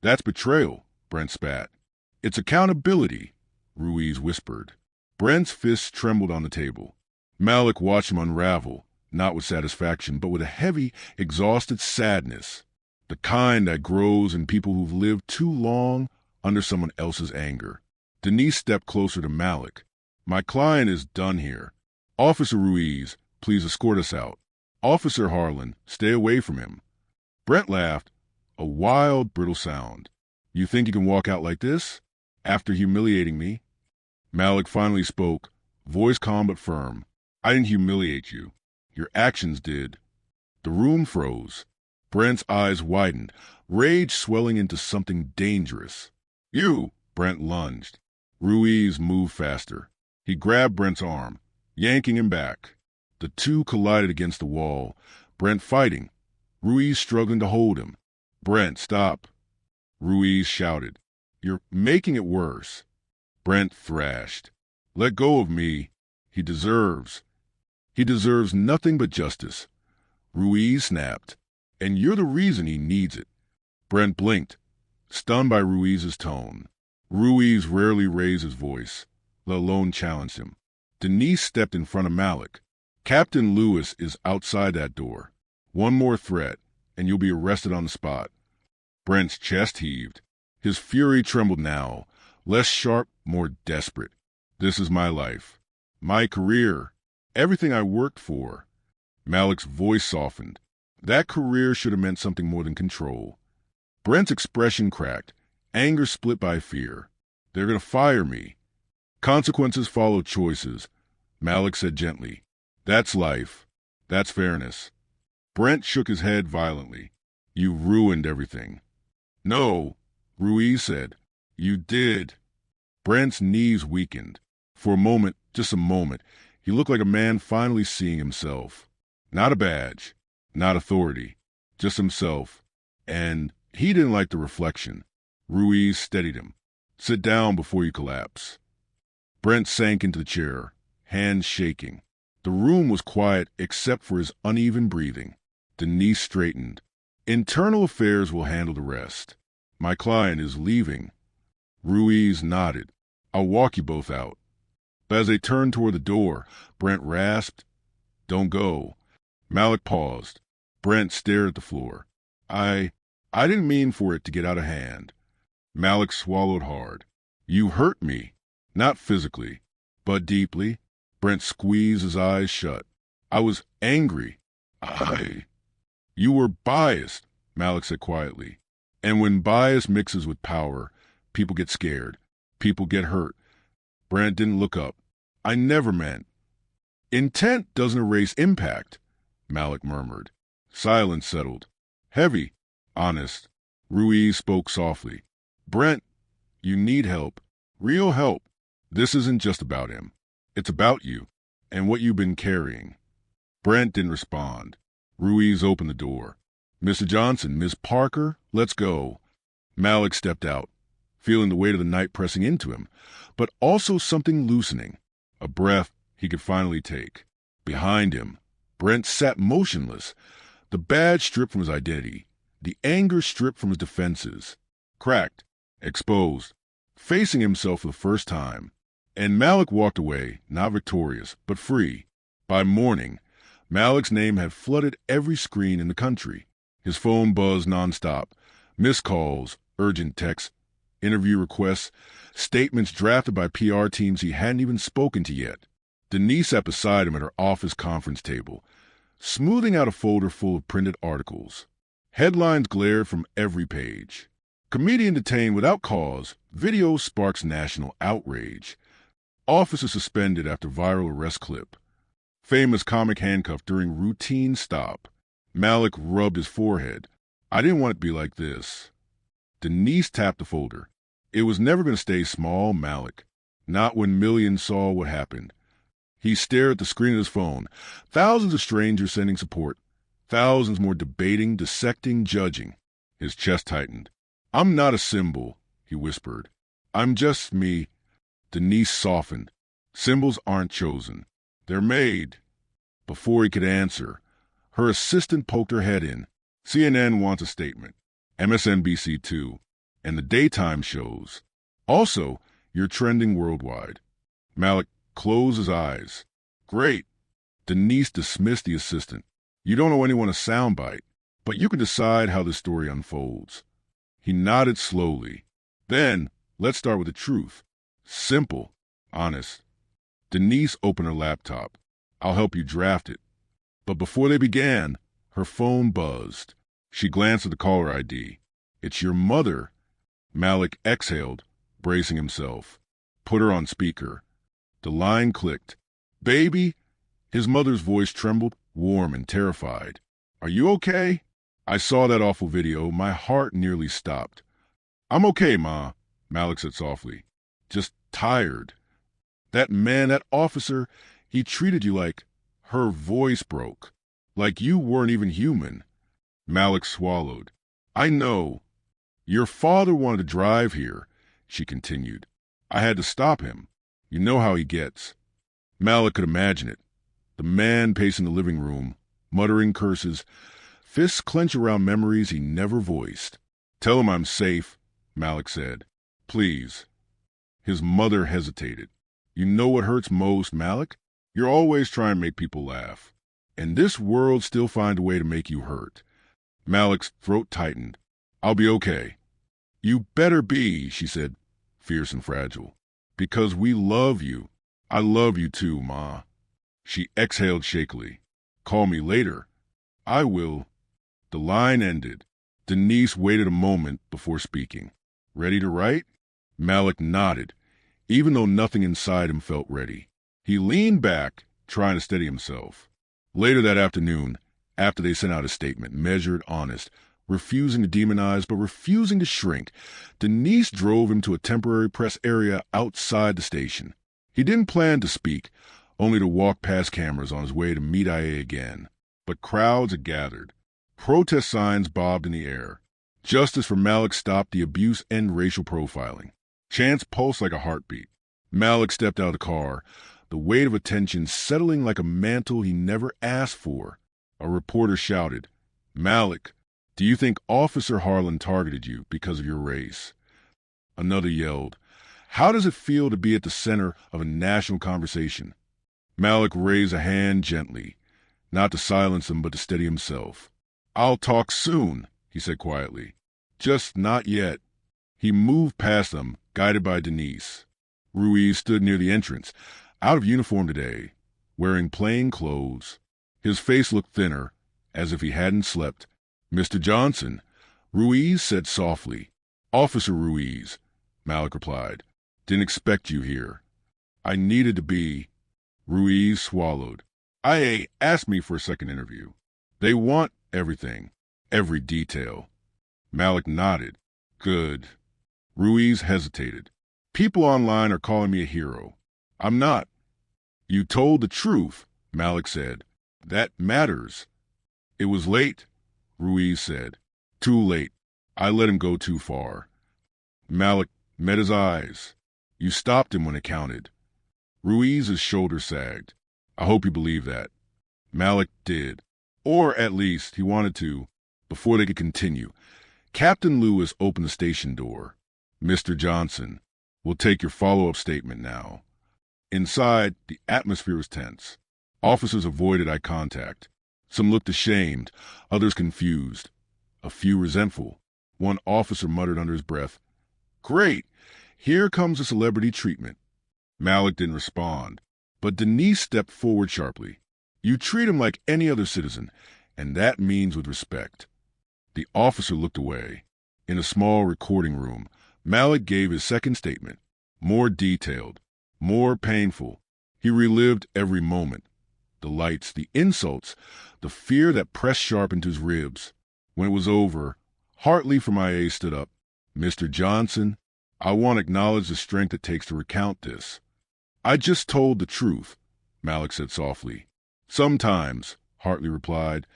That's betrayal, Brent spat. It's accountability, Ruiz whispered. Brent's fists trembled on the table. Malik watched him unravel, not with satisfaction, but with a heavy, exhausted sadness. The kind that grows in people who've lived too long under someone else's anger. Denise stepped closer to Malik. My client is done here. Officer Ruiz, please escort us out. Officer Harlan, stay away from him. Brent laughed, a wild, brittle sound. You think you can walk out like this? After humiliating me? Malik finally spoke, voice calm but firm. I didn't humiliate you. Your actions did. The room froze. Brent's eyes widened, rage swelling into something dangerous. You! Brent lunged. Ruiz moved faster. He grabbed Brent's arm, yanking him back. The two collided against the wall, Brent fighting, Ruiz struggling to hold him. Brent, stop. Ruiz shouted. You're making it worse. Brent thrashed. Let go of me. He deserves nothing but justice. Ruiz snapped. And you're the reason he needs it. Brent blinked, stunned by Ruiz's tone. Ruiz rarely raised his voice, let alone challenged him. Denise stepped in front of Malik. Captain Lewis is outside that door. One more threat, and you'll be arrested on the spot. Brent's chest heaved. His fury trembled now, less sharp, more desperate. This is my life. My career. Everything I worked for. Malik's voice softened. That career should have meant something more than control. Brent's expression cracked, anger split by fear. They're going to fire me. Consequences follow choices, Malik said gently. That's life. That's fairness. Brent shook his head violently. You ruined everything. No, Ruiz said. You did. Brent's knees weakened. For a moment, just a moment, he looked like a man finally seeing himself. Not a badge, not authority, just himself. And he didn't like the reflection. Ruiz steadied him. Sit down before you collapse. Brent sank into the chair, hands shaking. The room was quiet except for his uneven breathing. Denise straightened. Internal affairs will handle the rest. My client is leaving. Ruiz nodded. I'll walk you both out. But as they turned toward the door, Brent rasped, Don't go. Malik paused. Brent stared at the floor. I didn't mean for it to get out of hand. Malik swallowed hard. You hurt me. Not physically, but deeply. Brent squeezed his eyes shut. I was angry. You were biased, Malik said quietly. And when bias mixes with power, people get scared. People get hurt. Brent didn't look up. I never meant. Intent doesn't erase impact, Malik murmured. Silence settled. Heavy. Honest. Ruiz spoke softly. Brent, you need help. Real help. This isn't just about him. It's about you and what you've been carrying. Brent didn't respond. Ruiz opened the door. Mr. Johnson, Miss Parker, let's go. Malik stepped out, feeling the weight of the night pressing into him, but also something loosening, a breath he could finally take. Behind him, Brent sat motionless, the badge stripped from his identity, the anger stripped from his defenses, cracked, exposed, facing himself for the first time. And Malik walked away, not victorious, but free. By morning, Malik's name had flooded every screen in the country. His phone buzzed nonstop. Missed calls, urgent texts, interview requests, statements drafted by PR teams he hadn't even spoken to yet. Denise sat beside him at her office conference table, smoothing out a folder full of printed articles. Headlines glared from every page. Comedian detained without cause. Video sparks national outrage. Officer suspended after viral arrest clip. Famous comic handcuffed during routine stop. Malik rubbed his forehead. I didn't want it to be like this. Denise tapped the folder. It was never going to stay small, Malik. Not when millions saw what happened. He stared at the screen of his phone. Thousands of strangers sending support. Thousands more debating, dissecting, judging. His chest tightened. I'm not a symbol, he whispered. I'm just me. Denise softened. Symbols aren't chosen. They're made. Before he could answer, her assistant poked her head in. CNN wants a statement. MSNBC too. And the daytime shows. Also, you're trending worldwide. Malik closed his eyes. Great. Denise dismissed the assistant. You don't owe anyone a soundbite, but you can decide how this story unfolds. He nodded slowly. Then, let's start with the truth. Simple. Honest. Denise opened her laptop. I'll help you draft it. But before they began, her phone buzzed. She glanced at the caller ID. It's your mother. Malik exhaled, bracing himself. Put her on speaker. The line clicked. Baby? His mother's voice trembled, warm and terrified. Are you okay? I saw that awful video. My heart nearly stopped. I'm okay, Ma, Malik said softly. Just tired. That man, that officer, he treated you like... Her voice broke. Like you weren't even human. Malik swallowed. I know. Your father wanted to drive here, she continued. I had to stop him. You know how he gets. Malik could imagine it. The man pacing the living room, muttering curses, fists clenched around memories he never voiced. Tell him I'm safe, Malik said. Please. His mother hesitated. You know what hurts most, Malik? You're always trying to make people laugh. And this world still finds a way to make you hurt. Malik's throat tightened. I'll be okay. You better be, she said, fierce and fragile. Because we love you. I love you too, Ma. She exhaled shakily. Call me later. I will. The line ended. Denise waited a moment before speaking. Ready to write? Malik nodded, even though nothing inside him felt ready. He leaned back, trying to steady himself. Later that afternoon, after they sent out a statement, measured, honest, refusing to demonize but refusing to shrink, Denise drove him to a temporary press area outside the station. He didn't plan to speak, only to walk past cameras on his way to meet IA again. But crowds had gathered. Protest signs bobbed in the air. Justice for Malik stopped the abuse and racial profiling. Chants pulsed like a heartbeat. Malik stepped out of the car, the weight of attention settling like a mantle he never asked for. A reporter shouted, Malik, do you think Officer Harlan targeted you because of your race? Another yelled, how does it feel to be at the center of a national conversation? Malik raised a hand gently, not to silence him but to steady himself. I'll talk soon, he said quietly. Just not yet. He moved past them, guided by Denise. Ruiz stood near the entrance, out of uniform today, wearing plain clothes. His face looked thinner, as if he hadn't slept. Mr. Johnson, Ruiz said softly. Officer Ruiz, Malik replied. Didn't expect you here. I needed to be. Ruiz swallowed. IA asked me for a second interview. They want everything, every detail. Malik nodded. Good. Ruiz hesitated. People online are calling me a hero. I'm not. You told the truth, Malik said. That matters. It was late, Ruiz said. Too late. I let him go too far. Malik met his eyes. You stopped him when it counted. Ruiz's shoulder sagged. I hope you believe that. Malik did. Or at least he wanted to, before they could continue. Captain Lewis opened the station door. Mr. Johnson, we'll take your follow-up statement now. Inside, the atmosphere was tense. Officers avoided eye contact. Some looked ashamed, others confused, a few resentful. One officer muttered under his breath, Great! Here comes the celebrity treatment. Malik didn't respond, But Denise stepped forward sharply. You treat him like any other citizen, and that means with respect. The officer looked away. In a small recording room, Malik gave his second statement, more detailed, more painful. He relived every moment. The lights, the insults, the fear that pressed sharp into his ribs. When it was over, Hartley from IA stood up. Mr. Johnson, I want to acknowledge the strength it takes to recount this. I just told the truth, Malik said softly. Sometimes, Hartley replied.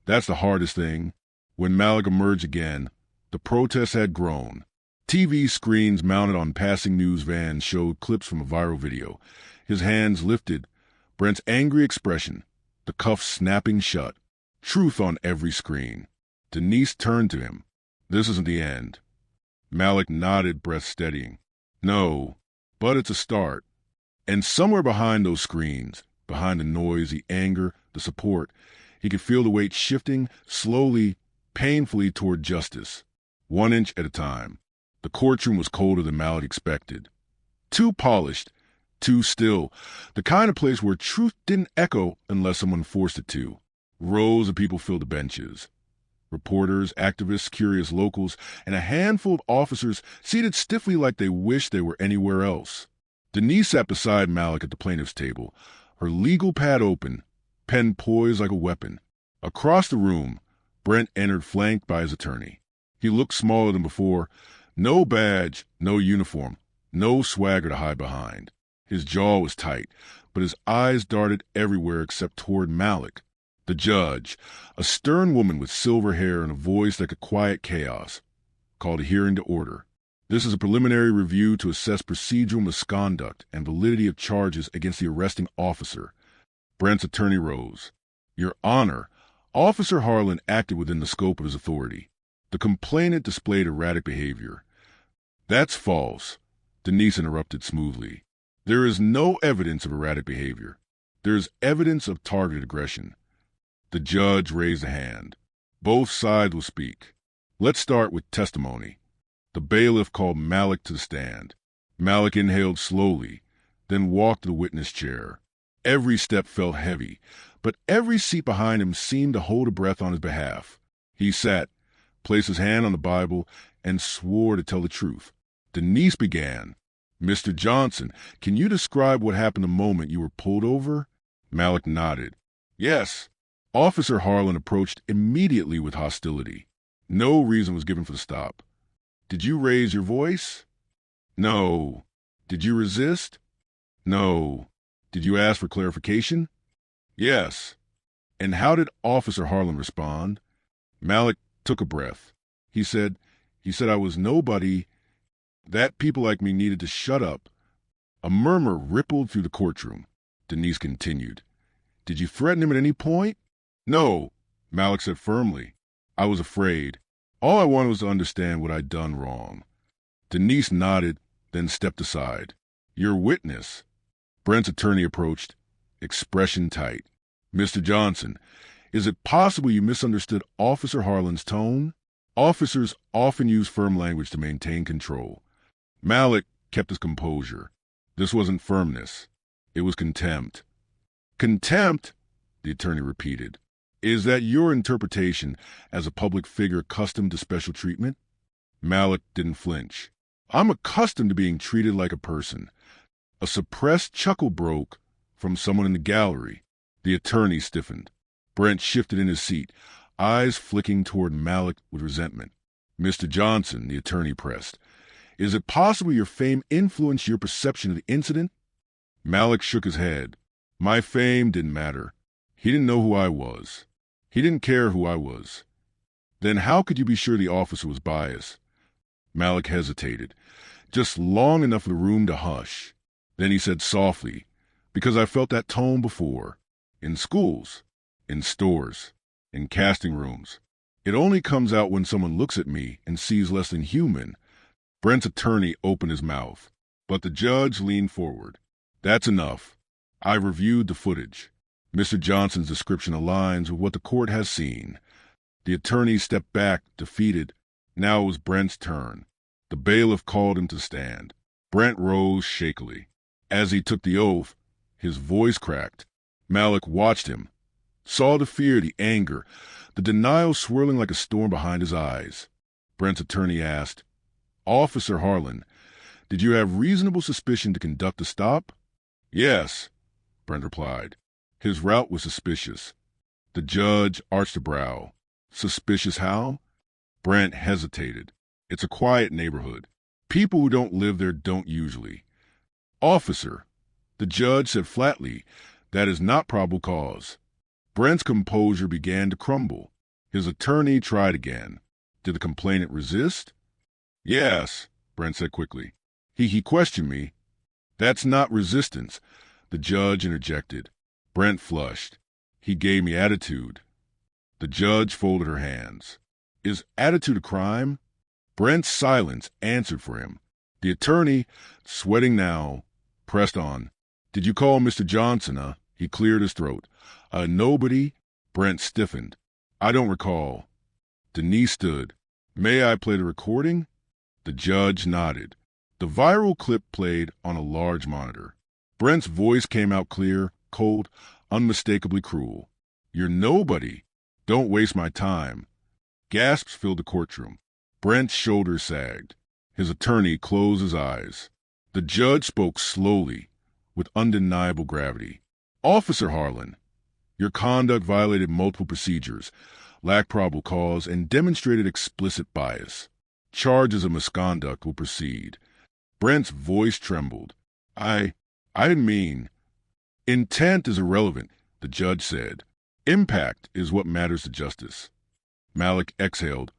That's the hardest thing. When Malik emerged again, the protests had grown. TV screens mounted on passing news vans showed clips from a viral video. His hands lifted, Brent's angry expression, the cuffs snapping shut. Truth on every screen. Denise turned to him. This isn't the end. Malik nodded, breath steadying. No, but it's a start. And somewhere behind those screens, behind the noise, the anger, the support, he could feel the weight shifting slowly, painfully toward justice, 1 inch at a time. The courtroom was colder than Malik expected. Too polished, too still, the kind of place where truth didn't echo unless someone forced it to. Rows of people filled the benches. Reporters, activists, curious locals, and a handful of officers seated stiffly like they wished they were anywhere else. Denise sat beside Malik at the plaintiff's table, her legal pad open, pen poised like a weapon. Across the room, Brent entered flanked by his attorney. He looked smaller than before. No badge, no uniform, no swagger to hide behind. His jaw was tight, but his eyes darted everywhere except toward Malik. The judge, a stern woman with silver hair and a voice that could quiet chaos, called a hearing to order. This is a preliminary review to assess procedural misconduct and validity of charges against the arresting officer. Brent's attorney rose. Your Honor, Officer Harlan acted within the scope of his authority. The complainant displayed erratic behavior. That's false, Denise interrupted smoothly. There is no evidence of erratic behavior. There is evidence of targeted aggression. The judge raised a hand. Both sides will speak. Let's start with testimony. The bailiff called Malik to the stand. Malik inhaled slowly, then walked to the witness chair. Every step felt heavy, but every seat behind him seemed to hold a breath on his behalf. He sat, placed his hand on the Bible, and swore to tell the truth. Denise began. Mr. Johnson, can you describe what happened the moment you were pulled over? Malik nodded. Yes. Officer Harlan approached immediately with hostility. No reason was given for the stop. Did you raise your voice? No. Did you resist? No. Did you ask for clarification? Yes. And how did Officer Harlan respond? Malik took a breath. He said I was nobody, that people like me needed to shut up. A murmur rippled through the courtroom. Denise continued. Did you threaten him at any point? No, Malik said firmly. I was afraid. All I wanted was to understand what I'd done wrong. Denise nodded, then stepped aside. Your witness. Brent's attorney approached, expression tight. Mr. Johnson, is it possible you misunderstood Officer Harlan's tone? Officers often use firm language to maintain control. Malik kept his composure. This wasn't firmness. It was contempt. Contempt? The attorney repeated. Is that your interpretation as a public figure accustomed to special treatment? Malik didn't flinch. I'm accustomed to being treated like a person. A suppressed chuckle broke from someone in the gallery. The attorney stiffened. Brent shifted in his seat, eyes flicking toward Malik with resentment. Mr. Johnson, the attorney pressed, is it possible your fame influenced your perception of the incident? Malik shook his head. My fame didn't matter. He didn't know who I was. He didn't care who I was. Then how could you be sure the officer was biased? Malik hesitated, just long enough for the room to hush. Then he said softly, because I felt that tone before. In schools, in stores, in casting rooms. It only comes out when someone looks at me and sees less than human. Brent's attorney opened his mouth, but the judge leaned forward. That's enough. I reviewed the footage. Mr. Johnson's description aligns with what the court has seen. The attorney stepped back, defeated. Now it was Brent's turn. The bailiff called him to stand. Brent rose shakily. As he took the oath, His voice cracked. Malik watched him, saw the fear, the anger, the denial swirling like a storm behind his eyes. Brent's attorney asked, "Officer Harlan, did you have reasonable suspicion to conduct the stop?" "Yes," Brent replied. His route was suspicious. The judge arched a brow. "Suspicious how?" Brent hesitated. "It's a quiet neighborhood. People who don't live there don't usually." "Officer," the judge said flatly, "that is not probable cause." Brent's composure began to crumble. His attorney tried again. "Did the complainant resist?" "Yes," Brent said quickly. He questioned me." "That's not resistance," the judge interjected. Brent flushed. "He gave me attitude." The judge folded her hands. "Is attitude a crime?" Brent's silence answered for him. The attorney, sweating now, pressed on. "Did you call Mr. Johnson, huh?" He cleared his throat. Nobody." Brent stiffened. "I don't recall." Denise stood. "May I play the recording?" The judge nodded. The viral clip played on a large monitor. Brent's voice came out clear, cold, unmistakably cruel. "You're nobody. Don't waste my time." Gasps filled the courtroom. Brent's shoulders sagged. His attorney closed his eyes. The judge spoke slowly, with undeniable gravity. "Officer Harlan, your conduct violated multiple procedures, lacked probable cause, and demonstrated explicit bias. Charges of misconduct will proceed." Brent's voice trembled. I didn't mean." "Intent is irrelevant," the judge said. "Impact is what matters to justice." Malik exhaled.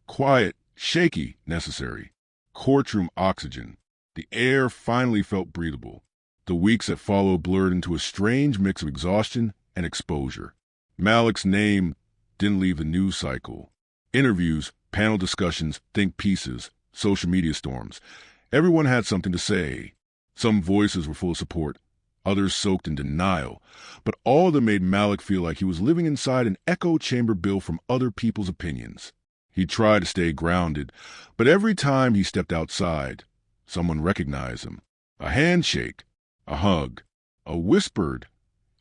Quiet, shaky, necessary. Courtroom oxygen. The air finally felt breathable. The weeks that followed blurred into a strange mix of exhaustion and exposure. Malik's name didn't leave the news cycle. Interviews, panel discussions, think pieces, social media storms. Everyone had something to say. Some voices were full of support, others soaked in denial, but all of them made Malik feel like he was living inside an echo chamber built from other people's opinions. He tried to stay grounded, but every time he stepped outside, someone recognized him. A handshake, a hug, a whispered,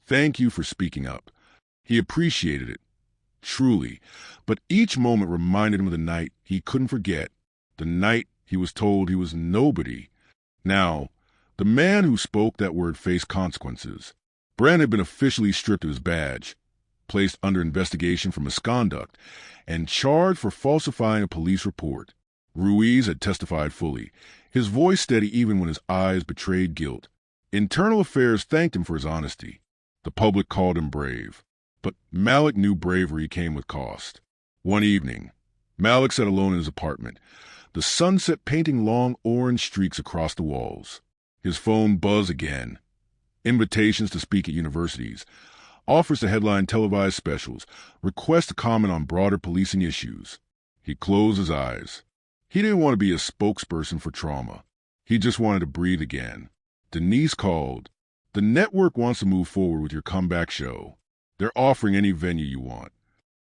"Thank you for speaking up." He appreciated it, truly, but each moment reminded him of the night he couldn't forget, the night he was told he was nobody. Now, the man who spoke that word faced consequences. Brent had been officially stripped of his badge, placed under investigation for misconduct, and charged for falsifying a police report. Ruiz had testified fully, his voice steady even when his eyes betrayed guilt. Internal Affairs thanked him for his honesty. The public called him brave. But Malik knew bravery came with cost. One evening, Malik sat alone in his apartment, the sunset painting long orange streaks across the walls. His phone buzzed again. Invitations to speak at universities, offers to headline televised specials, requests to comment on broader policing issues. He closed his eyes. He didn't want to be a spokesperson for trauma. He just wanted to breathe again. Denise called. "The network wants to move forward with your comeback show. They're offering any venue you want."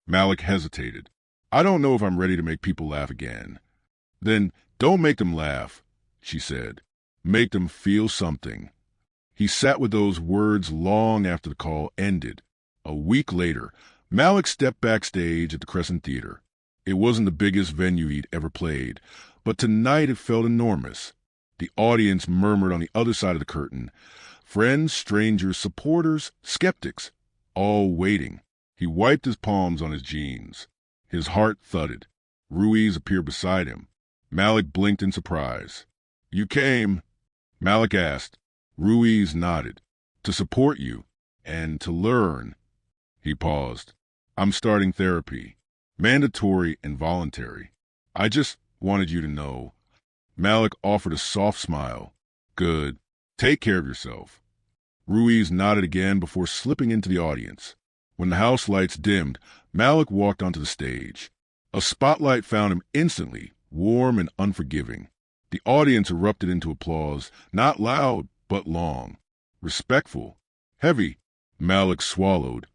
Malik hesitated. "I don't know if I'm ready to make people laugh again." "Then don't make them laugh," she said. "Make them feel something." He sat with those words long after the call ended. A week later, Malik stepped backstage at the Crescent Theater. It wasn't the biggest venue he'd ever played, but tonight it felt enormous. The audience murmured on the other side of the curtain. Friends, strangers, supporters, skeptics, all waiting. He wiped his palms on his jeans. His heart thudded. Ruiz appeared beside him. Malik blinked in surprise. "You came?" Malik asked. Ruiz nodded. "To support you. And to learn." He paused. "I'm starting therapy. Mandatory and voluntary. I just wanted you to know." Malik offered a soft smile. "Good. Take care of yourself." Ruiz nodded again before slipping into the audience. When the house lights dimmed, Malik walked onto the stage. A spotlight found him instantly, warm and unforgiving. The audience erupted into applause, not loud, but long. Respectful. Heavy. Malik swallowed,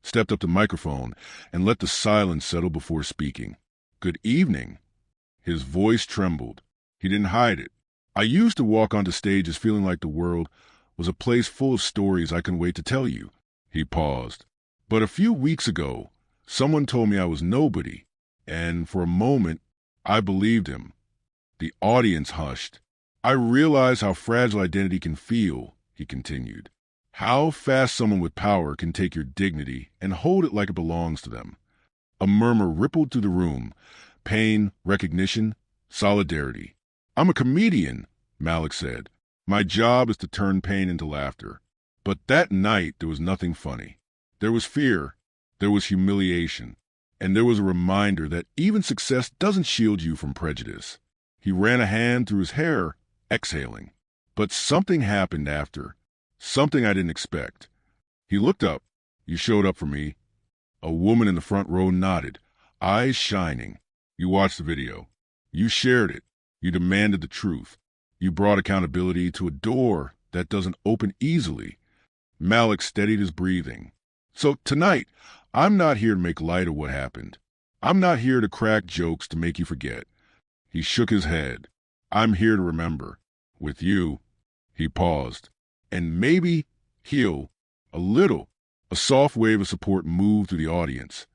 stepped up to the microphone, and let the silence settle before speaking. "Good evening." His voice trembled. He didn't hide it. "I used to walk onto stages feeling like the world was a place full of stories I couldn't wait to tell you. He paused. But a few weeks ago, someone told me I was nobody, and for a moment, I believed him. The audience hushed. I realized how fragile identity can feel, he continued. How fast someone with power can take your dignity and hold it like it belongs to them. A murmur rippled through the room. Pain, recognition, solidarity. I'm a comedian, Malik said. My job is to turn pain into laughter. But that night, there was nothing funny. There was fear. There was humiliation. And there was a reminder that even success doesn't shield you from prejudice. He ran a hand through his hair, exhaling. But something happened after. Something I didn't expect. He looked up. You showed up for me. A woman in the front row nodded, eyes shining. You watched the video. You shared it. You demanded the truth. You brought accountability to a door that doesn't open easily. Malik steadied his breathing. So tonight, I'm not here to make light of what happened. I'm not here to crack jokes to make you forget. He shook his head. I'm here to remember. With you. He paused. And maybe heal a little. A soft wave of support moved through the audience.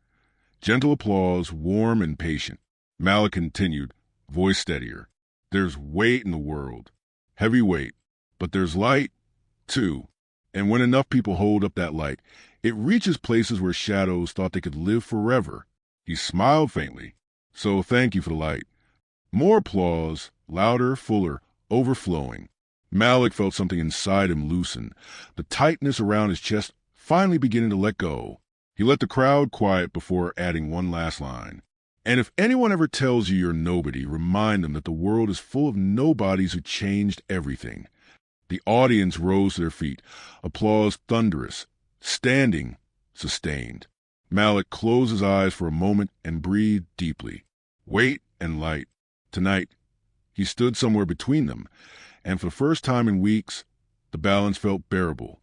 Gentle applause, warm and patient. Malik continued, voice steadier. There's weight in the world. Heavy weight. But there's light, too. And when enough people hold up that light, it reaches places where shadows thought they could live forever. He smiled faintly. So thank you for the light. More applause, louder, fuller, overflowing. Malik felt something inside him loosen, the tightness around his chest finally beginning to let go. He let the crowd quiet before adding one last line. And if anyone ever tells you you're nobody, remind them that the world is full of nobodies who changed everything. The audience rose to their feet, applause thunderous, standing, sustained. Malik closed his eyes for a moment and breathed deeply. Weight and light. Tonight, he stood somewhere between them, and for the first time in weeks, the balance felt bearable.